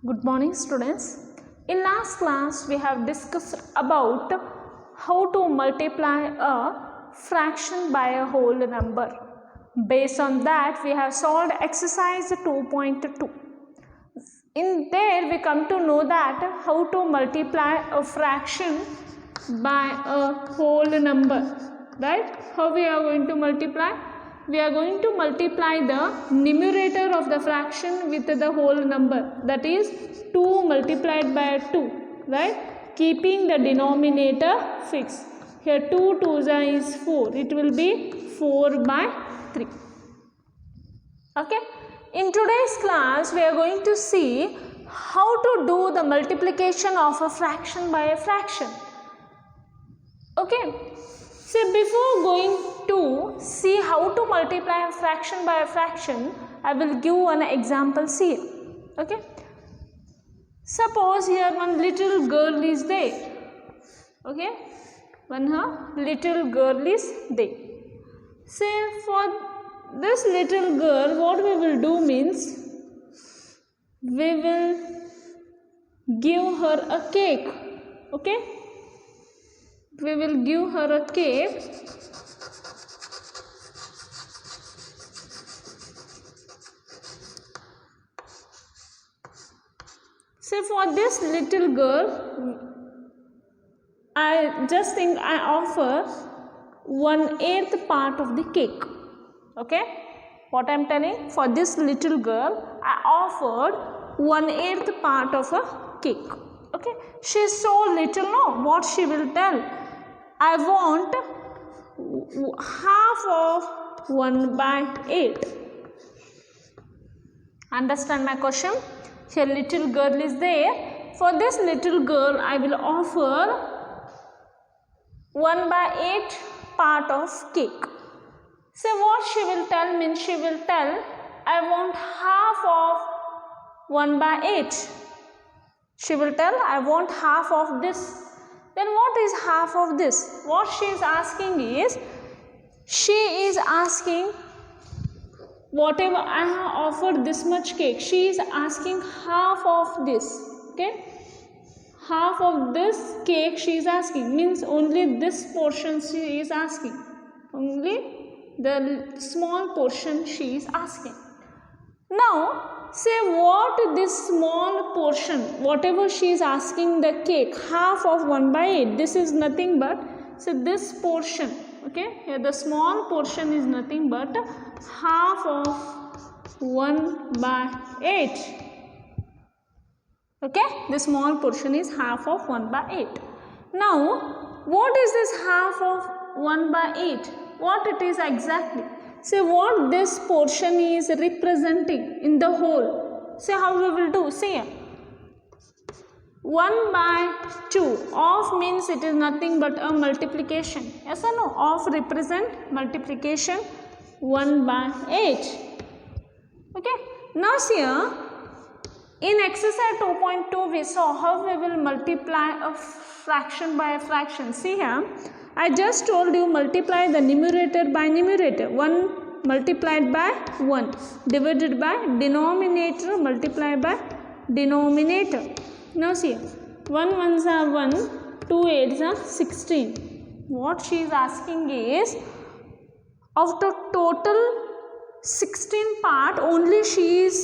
Good morning, students. In last class we have discussed about how to multiply a fraction by a whole number. Based on that we have solved exercise 2.2. In there we come to know that how to multiply a fraction by a whole number, right? How we are going to multiply? We are going to multiply the numerator of the fraction with the whole number, that is 2 multiplied by 2, right? Keeping the denominator fixed. Here 2 2s is 4, it will be 4 by 3. Okay, in today's class we are going to see how to do the multiplication of a fraction by a fraction. Okay, so before going to see how to multiply a fraction by a fraction, I will give an example here. Okay, suppose here one little girl is there. Okay, one little girl is there. Say for this little girl, what we will do means we will give her a cake. Okay, we will give her a cake. So for this little girl, I just think I offer 1/8 part of the cake. Okay, what I am telling, for this little girl I offered 1/8 part of a cake. Okay, she is so little, no, what she will tell, I want half of 1/8. Understand my question? Here little girl is there. For this little girl I will offer 1/8 part of cake. So what she will tell means, she will tell I want half of 1/8. She will tell I want half of this. Then what is half of this? What she is asking is, she is asking, whatever I have offered this much cake, she is asking half of this. Okay, half of this cake she is asking, means only this portion she is asking, only the small portion she is asking. Now say what this small portion, whatever she is asking, the cake, half of 1/8, this is nothing but, so this portion, okay, here the small portion is nothing but half of 1/8. Okay, the small portion is half of 1/8. Now what is this half of 1/8? What it is exactly? Say what this portion is representing in the whole. Say how we will do. See, 1/2 of means it is nothing but a multiplication. Yes or no? Of represent multiplication, 1/8. Okay. Now see here, in exercise 2.2 we saw how we will multiply a fraction by a fraction. See here, I just told you multiply the numerator by numerator. 1 multiplied by 1 divided by denominator multiplied by denominator. Now see, 1 1s are 1, 2 8s are 16. What she is asking is, of the total 16 part, only she is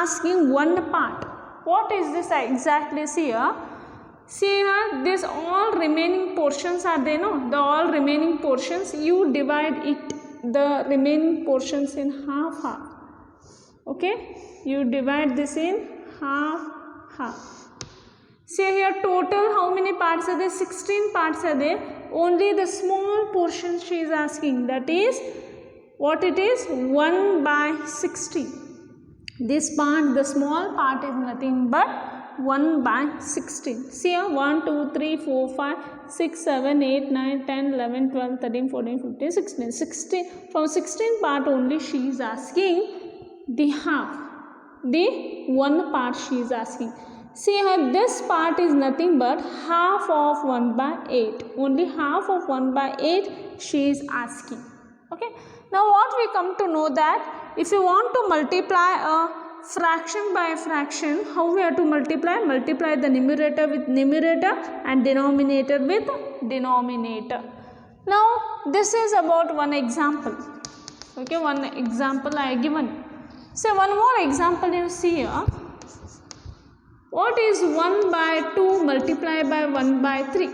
asking one part. What is this exactly? See here, see here, this all remaining portions are there, no? The all remaining portions, you divide it, the remaining portions in half. Okay, you divide this in half. See here, total how many parts are there? 16 parts are there. Only the small portion she is asking, that is what it is, 1/16. This part, the small part, is nothing but 1/16. See here, 1 2 3 4 5 6 7 8 9 10 11 12 13 14 15 16. 16, from 16 part only she is asking the half, the one part she is asking. See here, this part is nothing but half of 1/8. Only half of 1/8 she is asking. Okay, now what we come to know, that if you want to multiply a fraction by fraction, how we have to multiply? Multiply the numerator with numerator and denominator with denominator. Now this is about one example. Okay, one example I given. So one more example you see here. What is 1 by 2 multiplied by 1 by 3?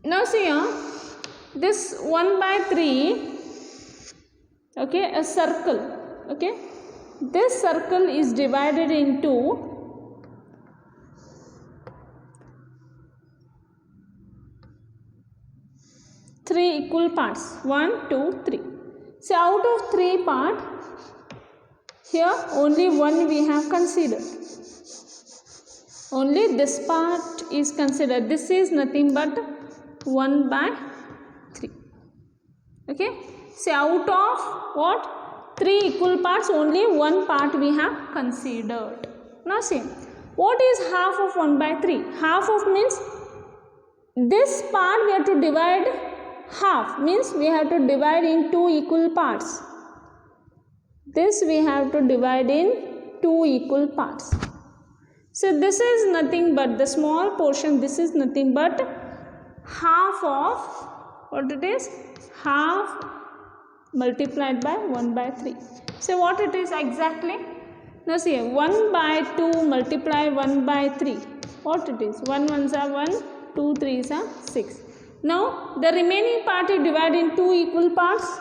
Now see here, this 1 by 3, okay, a circle, okay, this circle is divided into 3 equal parts, 1, 2, 3. So out of 3 parts, here only one we have considered. Only this part is considered. This is nothing but 1 by 3. Okay. So out of what? 3 equal parts, only one part we have considered. Now see, what is half of 1 by 3? Half of means this part we have to divide half, means we have to divide in 2 equal parts. This we have to divide in 2 equal parts. So this is nothing but the small portion, this is nothing but half of, what it is? Half multiplied by 1 by 3. So what it is exactly? Now see, 1 by 2 multiply 1 by 3. What it is? 1 ones are 1, 2 3s are 6. Now the remaining part is divided in 2 equal parts.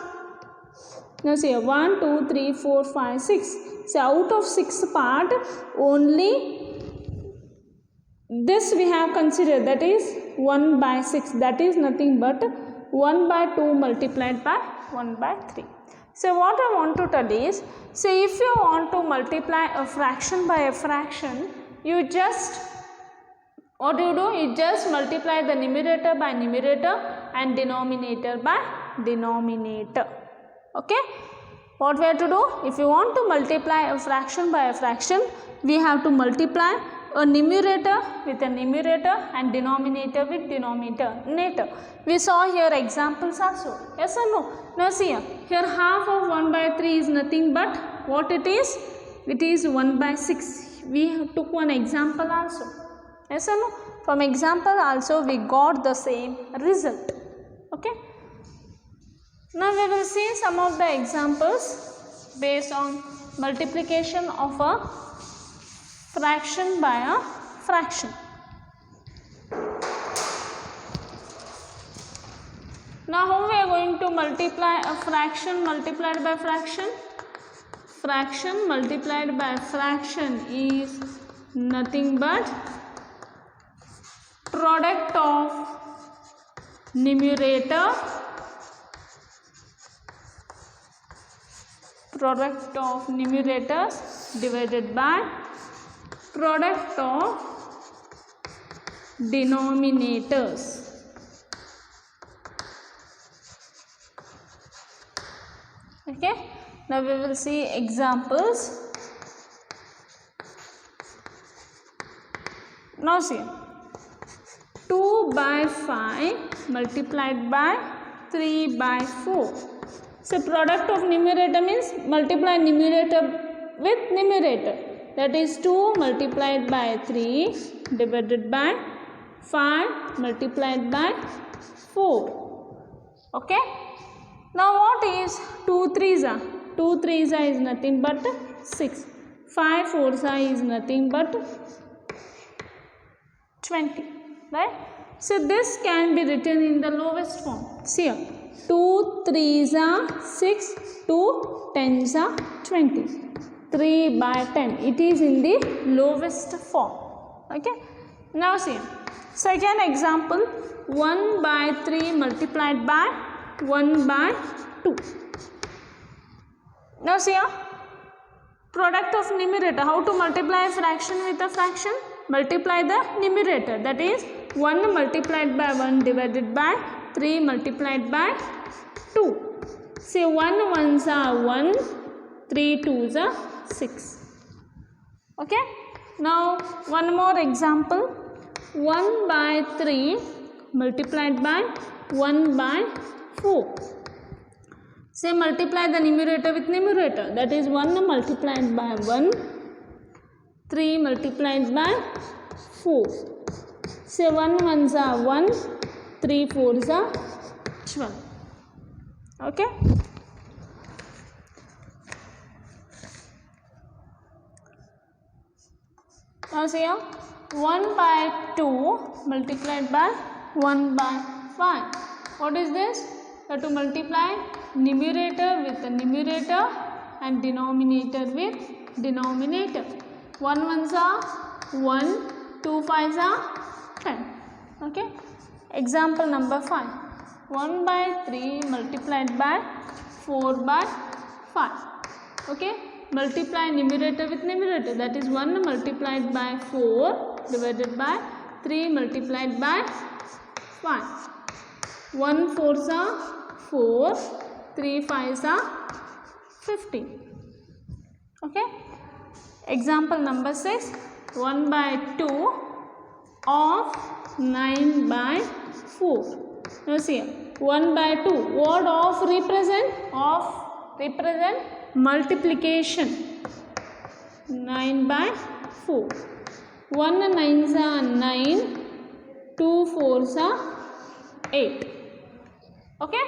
Now see, 1, 2, 3, 4, 5, 6. So out of 6 part, only this we have considered, that is 1 by 6. That is nothing but 1 by 2 multiplied by 1 by 3. So what I want to tell is, say if you want to multiply a fraction by a fraction, you just, what do? You just multiply the numerator by numerator and denominator by denominator. Okay, what we have to do? If you want to multiply a fraction by a fraction, we have to multiply a numerator with a numerator and denominator with denominator. We saw here examples also. Yes or no? Now see here half of 1 by 3 is nothing but what it is? It is 1 by 6. We took one example also. Yes or no? From example also we got the same result. Okay. Now we will see some of the examples based on multiplication of a fraction by a fraction. Now how we are going to multiply a fraction multiplied by fraction? Fraction multiplied by fraction is nothing but product of numerator numerators divided by product of denominators. Okay, now we will see examples. Now see, 2 by 5 multiplied by 3 by 4. So product of numerator means multiply numerator with numerator. That is 2 multiplied by 3 divided by 5 multiplied by 4. Okay. Now what is 2 3s are? 2 3s are is nothing but 6. 5 4s are is nothing but 20. Right. So this can be written in the lowest form. See here. 2 3s are 6, 2 10s are 20. 3 by 10. It is in the lowest form. Okay. Now see. Second example. 1 by 3 multiplied by 1 by 2. Now see here. Product of numerator. How to multiply a fraction with a fraction? Multiply the numerator. That is 1 multiplied by 1 divided by 3 multiplied by 2. See 1 ones are 1, 3 2s are 6. Okay. Now one more example. 1 by 3 multiplied by 1 by 4. Say multiply the numerator with numerator, that is 1 multiplied by 1, 3 multiplied by 4. Say 1 ones are 1, 3 fours are 12. Okay. Now see here, 1 by 2 multiplied by 1 by 5. What is this? You have to multiply numerator with the numerator and denominator with denominator. 1 ones are 1, 2 fives are 10. Okay. Example number 5. 1 by 3 multiplied by 4 by 5. Okay. Multiply numerator with numerator, that is 1 multiplied by 4 divided by 3 multiplied by 5. 1 fours are 4, 3 fives are 15. Okay. Example number 6. 1 by 2 of 9 by 4. Now see, 1 by 2, what of represent? Of represent multiplication. 9 by 4. 1 nines are 9, 2 fours are 8. Okay.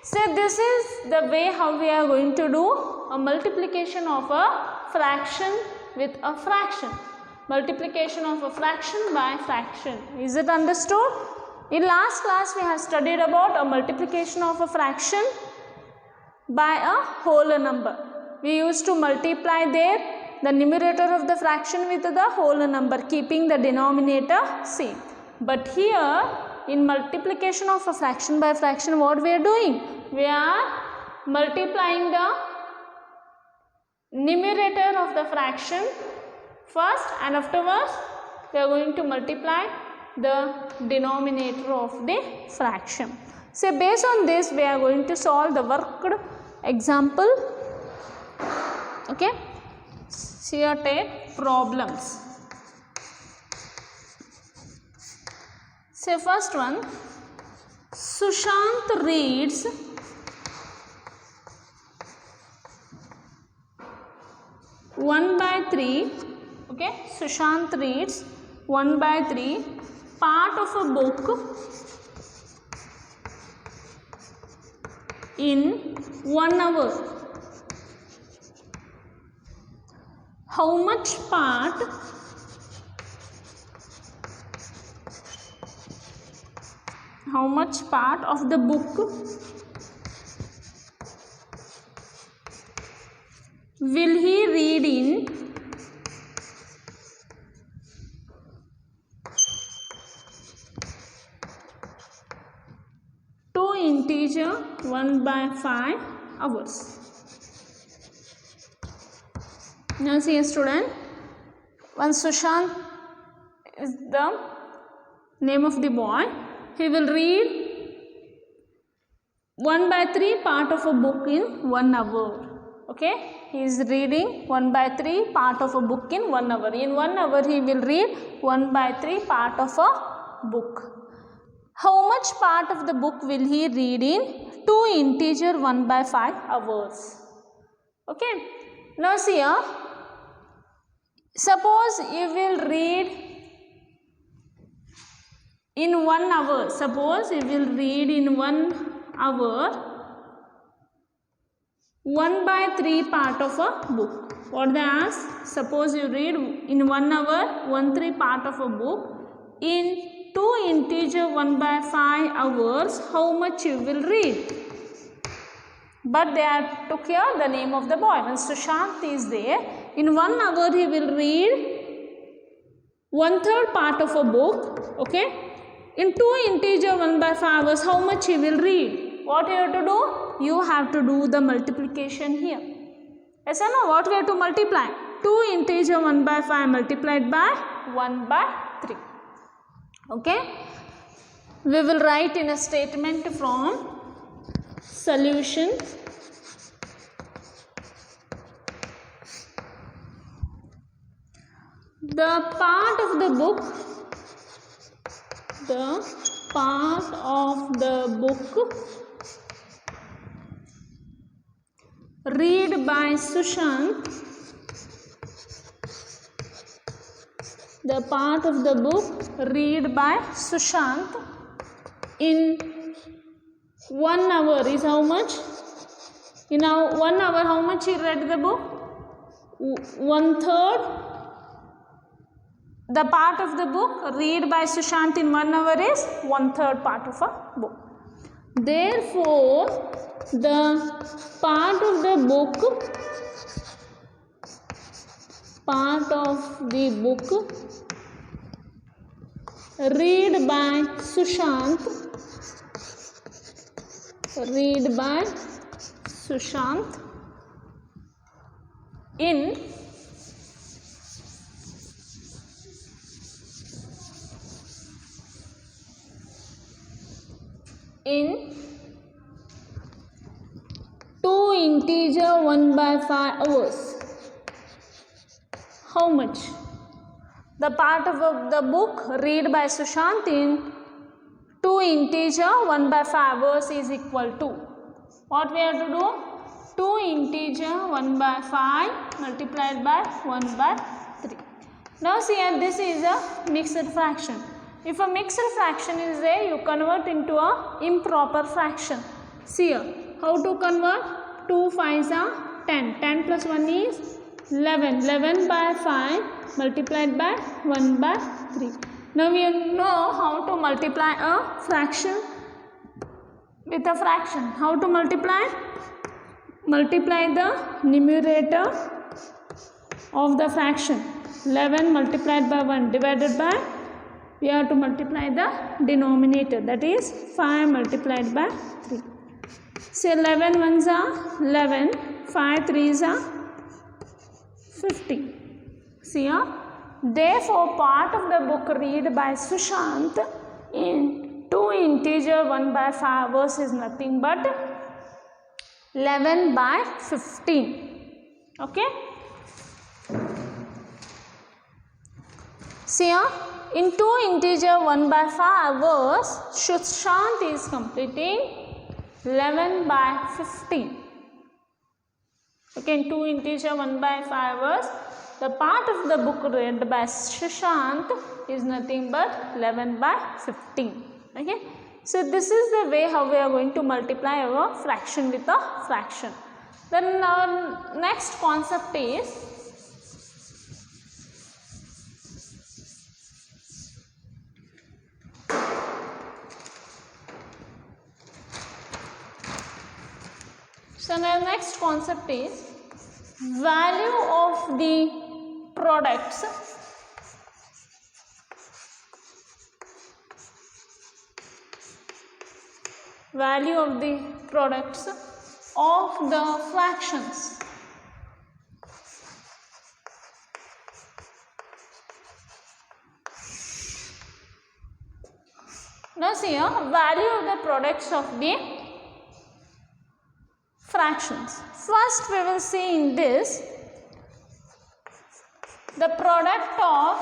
So this is the way how we are going to do a multiplication of a fraction with a fraction. Multiplication of a fraction by fraction. Is it understood? In last class we have studied about a multiplication of a fraction by a whole number. We used to multiply there the numerator of the fraction with the whole number, keeping the denominator same. But here in multiplication of a fraction by fraction, what we are doing? We are multiplying the numerator of the fraction first, and afterwards we are going to multiply the denominator of the fraction. So based on this we are going to solve the worked example. Okay. So here take problems. So first one, Sushant reads one by 3. Okay, Sushant reads 1 by 3 part of a book in 1 hour. How much part of the book will he read in 2 integer 1 by 5 hours. Now see a student, one Sushant is the name of the boy. He will read 1 by 3 part of a book in 1 hour. Okay, he is reading 1 by 3 part of a book in 1 hour. In 1 hour he will read 1 by 3 part of a book. How much part of the book will he read in 2 integer 1 by 5 hours? Okay, now see here. Suppose you will read in 1 hour. Suppose you will read in 1 hour 1 by 3 part of a book. What they ask? Suppose you read in 1 hour 1/3 part of a book in 2 integer 1 by 5 hours. How much you will read? But they are took here the name of the boy. When Sushant is there, in 1 hour he will read 1/3 part of a book. Okay. In 2 integer 1 by 5 hours, how much he will read? What you have to do? You have to do the multiplication here. Yes or no? What we have to multiply? 2 integer 1 by 5 multiplied by 1 by 3. Okay. We will write in a statement from solution. The part of the book read by Sushant. The part of the book read by Sushant in 1 hour is how much? In 1 hour, how much he read the book? 1/3. The part of the book read by Sushant in 1 hour is 1/3 part of a book. Therefore, the part of the book read by Sushant in 2 integer 1/5 hours. How much? The part of the book read by Sushant in 2 integer 1/5 hours is equal to, what we have to do? 2 integer 1/5 multiplied by 1/3. Now see here, this is a mixed fraction. If a mixed fraction is there, you convert into a improper fraction. See here, how to convert? 2 5s are 10. 10 plus 1 is 11. 11/5 multiplied by 1/3. Now we know how to multiply a fraction with a fraction. How to multiply? Multiply the numerator of the fraction. 11 multiplied by 1 divided by, we have to multiply the denominator, that is 5 multiplied by 3. So 11 ones are 11, 5 3s are 50. See here, therefore part of the book read by Sushant in 2 integer 1/5 hours is nothing but 11/15. Okay. See here, in 2 integer 1/5 hours, Sushant is completing 11/15. Okay, in 2 integer 1/5 hours, the part of the book read by Sushant is nothing but 11/15. Okay, so this is the way how we are going to multiply our fraction with a fraction. Then our next concept is value of the products of the fractions. Now see here, value of the products of the fractions. First we will see in this the product of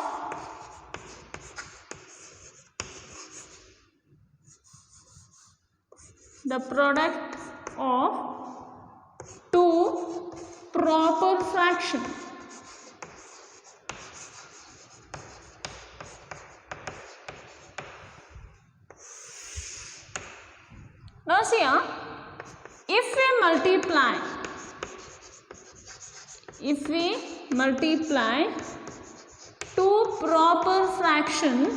two proper fractions. Now see here, if we multiply two proper fractions,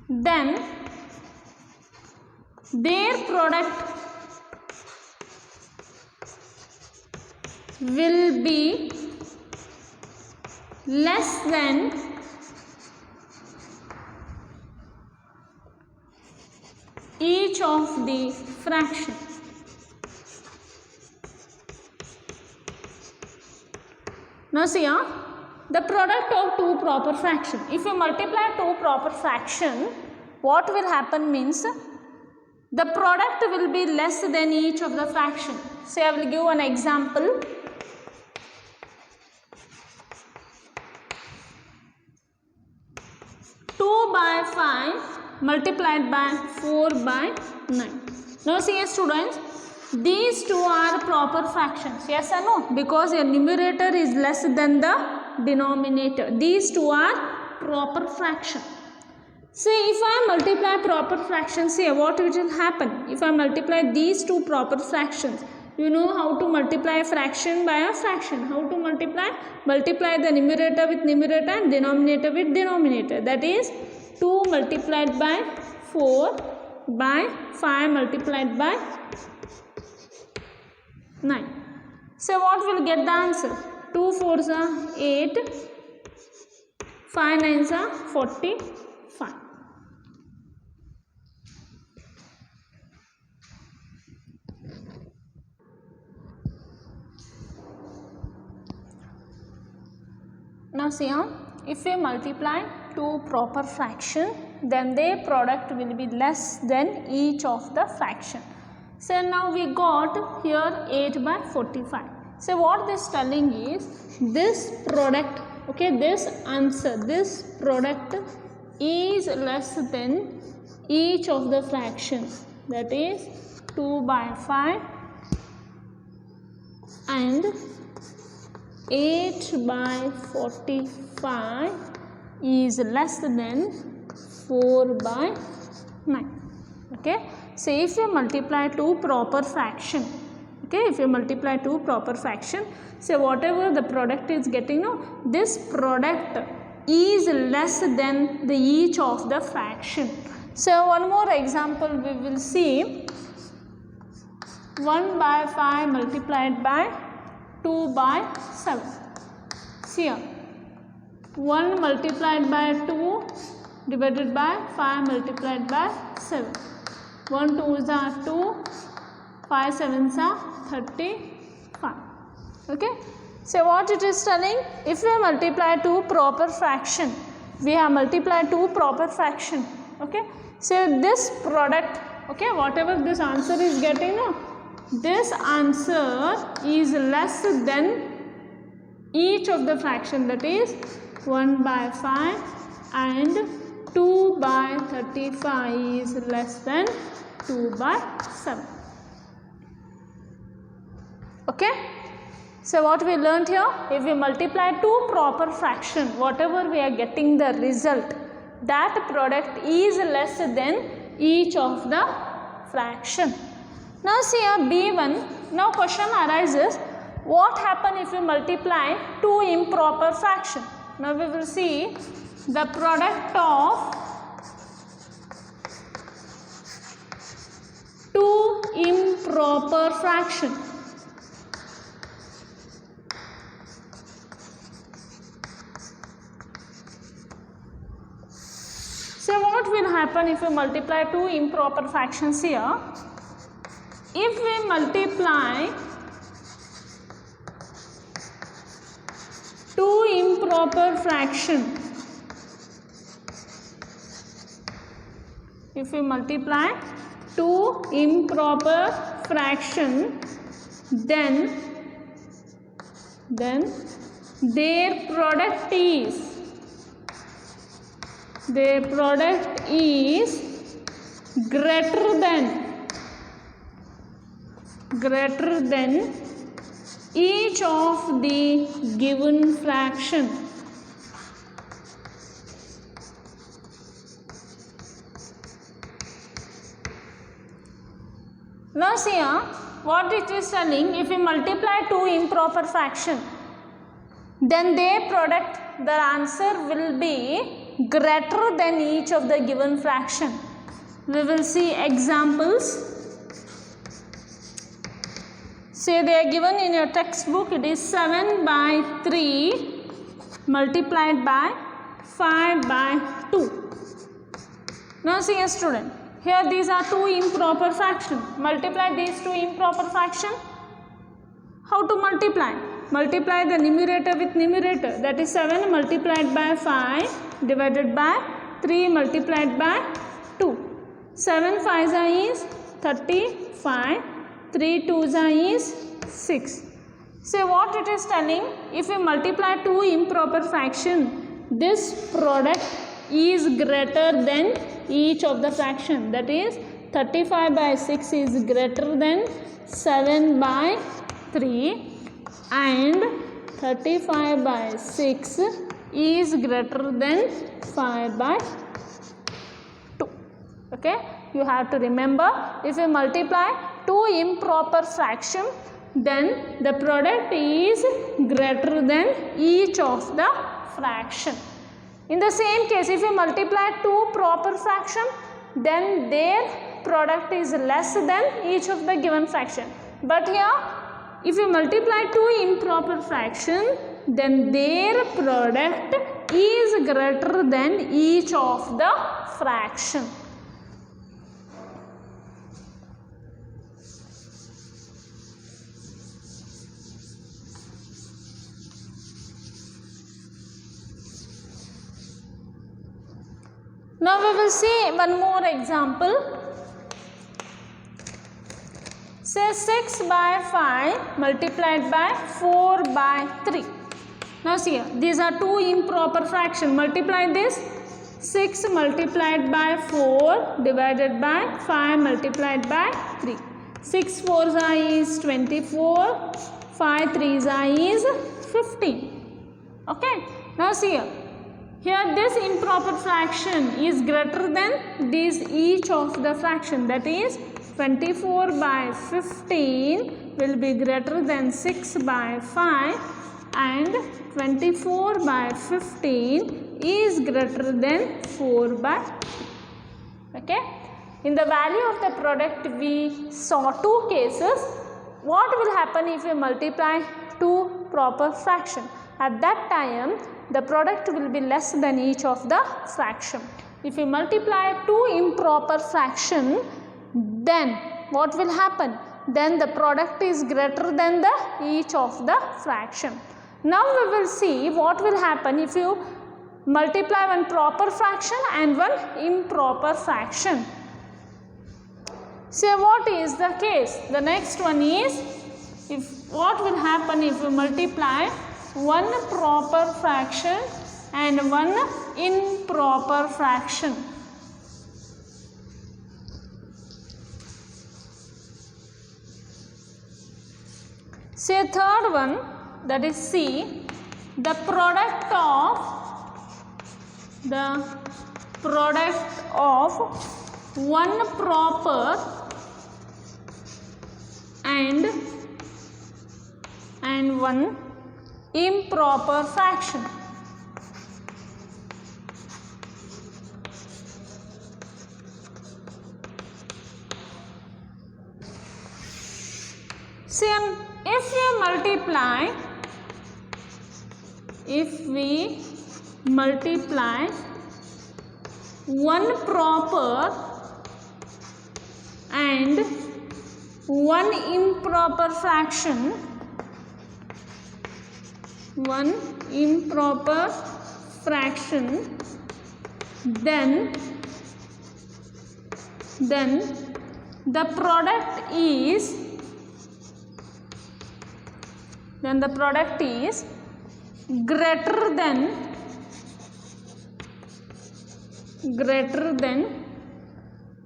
then their product will be less than each of the fraction. Now see here, the product of two proper fraction. If you multiply two proper fraction, what will happen means the product will be less than each of the fraction. Say I will give an example. 2/5 multiplied by 4 by 9. Now see students, these two are proper fractions, yes or no? Because your numerator is less than the denominator. These two are proper fraction. See, if I multiply proper fractions here, what will happen? If I multiply these two proper fractions, you know how to multiply a fraction by a fraction. How to multiply? Multiply the numerator with numerator and denominator with denominator. That is 2 multiplied by 4 by 5 multiplied by 9. So what will get the answer? 2 4s are 8, 5 9s are 45. Now see here, if we multiply two proper fraction, then their product will be less than each of the fraction. So now we got here 8 by 45. So what this telling is, this product, okay, this answer, this product is less than each of the fractions. That is 2 by 5 and 8 by 45 is less than 4 by 9. Okay. So if you multiply two proper fraction, okay, if you multiply two proper fraction, so whatever the product is getting, no, this product is less than the each of the fraction. So one more example we will see. 1 by 5 multiplied by 2 by 7. See here, 1 multiplied by 2 divided by 5 multiplied by 7. 1 2s are 2, 5 7s are 35. Okay. So what it is telling? If we multiply two proper fraction, we have multiplied two proper fraction. Okay. So this product, okay, whatever this answer is getting, no, this answer is less than each of the fraction, that is 1 by 5 and 2 by 35 is less than 2 by 7. Okay. So what we learned here, if we multiply two proper fraction, whatever we are getting the result, that product is less than each of the fraction. Now see here B1, now question arises, what happen if we multiply two improper fraction? Now we will see the product of two improper fraction. So what will happen if we multiply two improper fractions here? If we multiply two improper fraction, if we multiply two improper fraction, then their product is greater than each of the given fraction. Now see here, what it is telling, if we multiply two improper fraction, then their product, the answer will be greater than each of the given fraction. We will see examples. Say they are given in your textbook, it is 7 by 3 multiplied by 5 by 2. Now see a student, here these are two improper fractions. Multiply these two improper fractions. How to multiply? Multiply the numerator with numerator, that is 7 multiplied by 5 divided by 3 multiplied by 2. 7 5s is 35, 3 2s is 6. So what it is telling, if we multiply two improper fraction, this product is greater than each of the fraction. That is 35 by 6 is greater than 7 by 3 and 35 by 6 is greater than 5 by 2. Okay, you have to remember, if you multiply two improper fraction, then the product is greater than each of the fraction. In the same case, if you multiply two proper fraction, then their product is less than each of the given fraction. But here, if you multiply two improper fraction, then their product is greater than each of the fraction. Now we will see one more example. Say 6 by 5 multiplied by 4 by 3. Now see here, these are two improper fractions. Multiply this. 6 multiplied by 4 divided by 5 multiplied by 3. 6 4s are is 24. 5 3s are is 15. Okay. Now see here. Here this improper fraction is greater than this each of the fraction, that is 24 by 15 will be greater than 6 by 5 and 24 by 15 is greater than 4 by 3. Okay. In the value of the product we saw two cases. What will happen if we multiply two proper fraction? At that time the product will be less than each of the fraction. If you multiply two improper fraction, then what will happen? Then the product is greater than the each of the fraction. Now we will see what will happen if you multiply one proper fraction and one improper fraction. So what is the case? The next one is, if what will happen if you multiply one proper fraction and one improper fraction. Say third one, that is C, the product of one proper and one improper fraction. See, if we multiply one proper and one improper fraction, then the product is greater than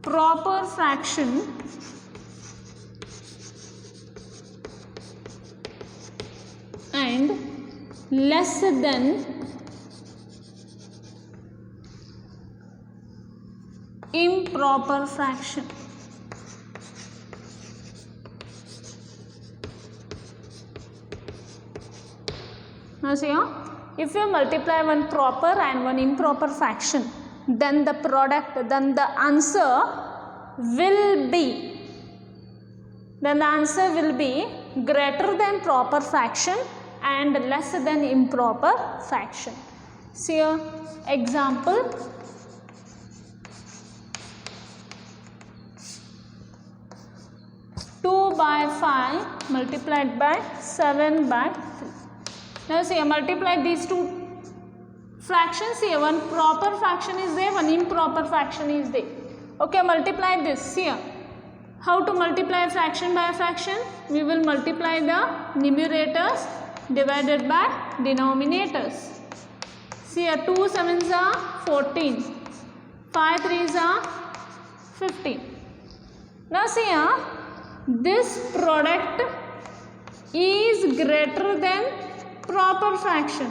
proper fraction and less than improper fraction. Now see here, if you multiply one proper and one improper fraction, then the answer will be greater than proper fraction and less than improper fraction. See here, example. Two by 5 multiplied by 7 by 3. Now see, multiply these two fractions here. One proper fraction is there, one improper fraction is there. Okay, multiply this here. How to multiply fraction by fraction? We will multiply the numerators divided by denominators. See here, 2 7s are 14. 5 3s are 15. Now see here, this product is greater than proper fraction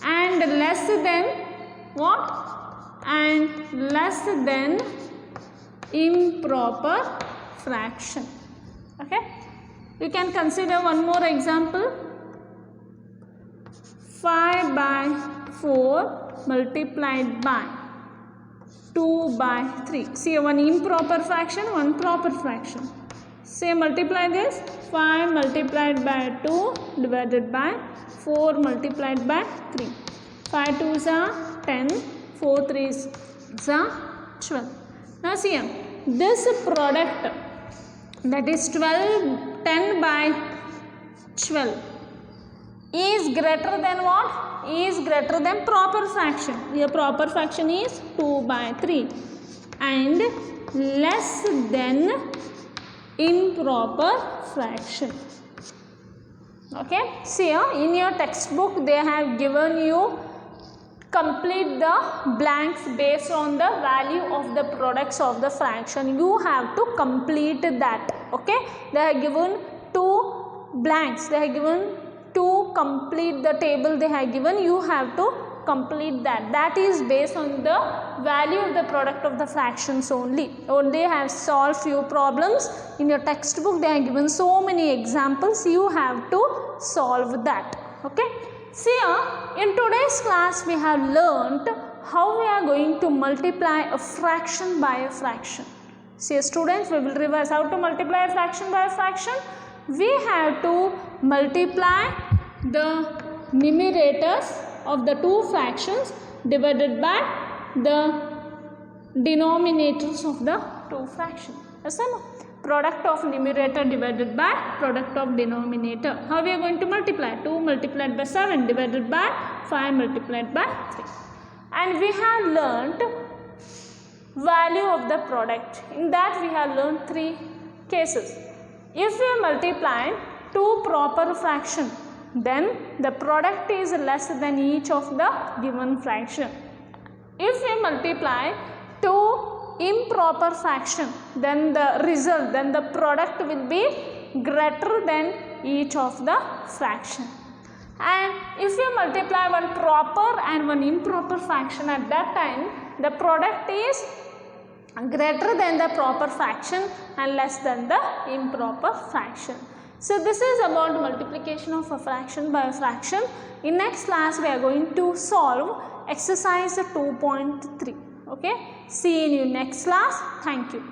and less than what? And less than improper fraction. Okay, you can consider one more example. 5 by 4 multiplied by 2 by 3. See, one improper fraction, one proper fraction. Say multiply this. 5 multiplied by 2 divided by 4 multiplied by 3. 5 2s are 10, 4 3s are 12. Now see here, this product, that is 10 by 12, is greater than what? Is greater than proper fraction. Your proper fraction is 2 by 3 and less than improper fraction. Okay, see here, in your textbook they have given you complete the blanks based on the value of the products of the fraction. You have to complete that. Okay, they have given 2 blanks, they have given to complete the table they have given. You have to complete that. That is based on the value of the product of the fractions only. Only have solved few problems in your textbook. They have given so many examples. You have to solve that. Okay. See here, in today's class we have learnt how we are going to multiply a fraction by a fraction. See students, we will revise how to multiply a fraction by a fraction. We have to multiply the numerators of the two fractions divided by the denominators of the two fractions. Yes or no? Product of numerator divided by product of denominator. How we are going to multiply? 2 multiplied by 7 divided by 5 multiplied by 3. And we have learnt value of the product. In that we have learnt 3 cases. If we multiply 2 proper fractions, then the product is less than each of the given fraction. If we multiply 2 improper fraction, then the result, then the product will be greater than each of the fraction. And if you multiply one proper and one improper fraction, at that time the product is greater than the proper fraction and less than the improper fraction. So this is about multiplication of a fraction by a fraction. In next class we are going to solve exercise 2.3. Okay, see you in your next class. Thank you.